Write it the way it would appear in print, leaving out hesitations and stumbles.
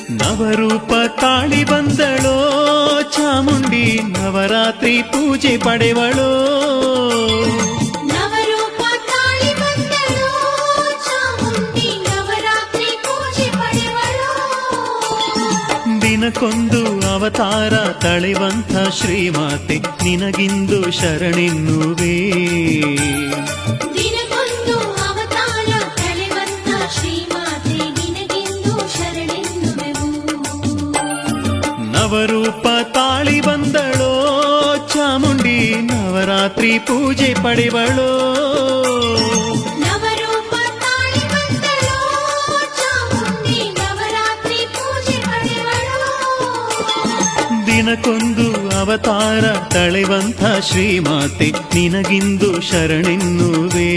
ನವರೂಪ ತಾಳಿ ಬಂದಳೋ ಚಾಮುಂಡಿ ನವರಾತ್ರಿ ಪೂಜೆ ಪಡೆವಳೋ. ನವರೂಪ ತಾಳಿ ಬಂದಳೋ ಚಾಮುಂಡಿ ನವರಾತ್ರಿ ಪೂಜೆ ಪಡೆವಳೋ. ದಿನಕ್ಕೊಂದು ಅವತಾರ ತಳೆವಂಥ ಶ್ರೀಮಾತೆ ನಿನಗಿಂದು ಶರಣೆನ್ನುವೆ. ದಿನಕ್ಕೊಂದು ಅವತಾರ ತಳೆವಂಥ ಶ್ರೀಮಾತೆ ನಿನಗಿಂದು ಶರಣೆನ್ನುವೆವು. ನವರೂಪ ತಾಳಿ ಬಂದಳೋ ಚಾಮುಂಡಿ ನವರಾತ್ರಿ ಪೂಜೆ ಪಡೆವಳೋ. ನವರೂಪ ತಾಳಿ ಬಂದಳೋ ಚಾಮುಂಡಿ ನವರಾತ್ರಿ ಪೂಜೆ ಪಡೆವಳೋ. ದಿನಕ್ಕೊಂದು ಅವತಾರ ತಳೆವಂಥ ಶ್ರೀಮಾತೆ ನಿನಗಿಂದು ಶರಣೆನ್ನುವೆ.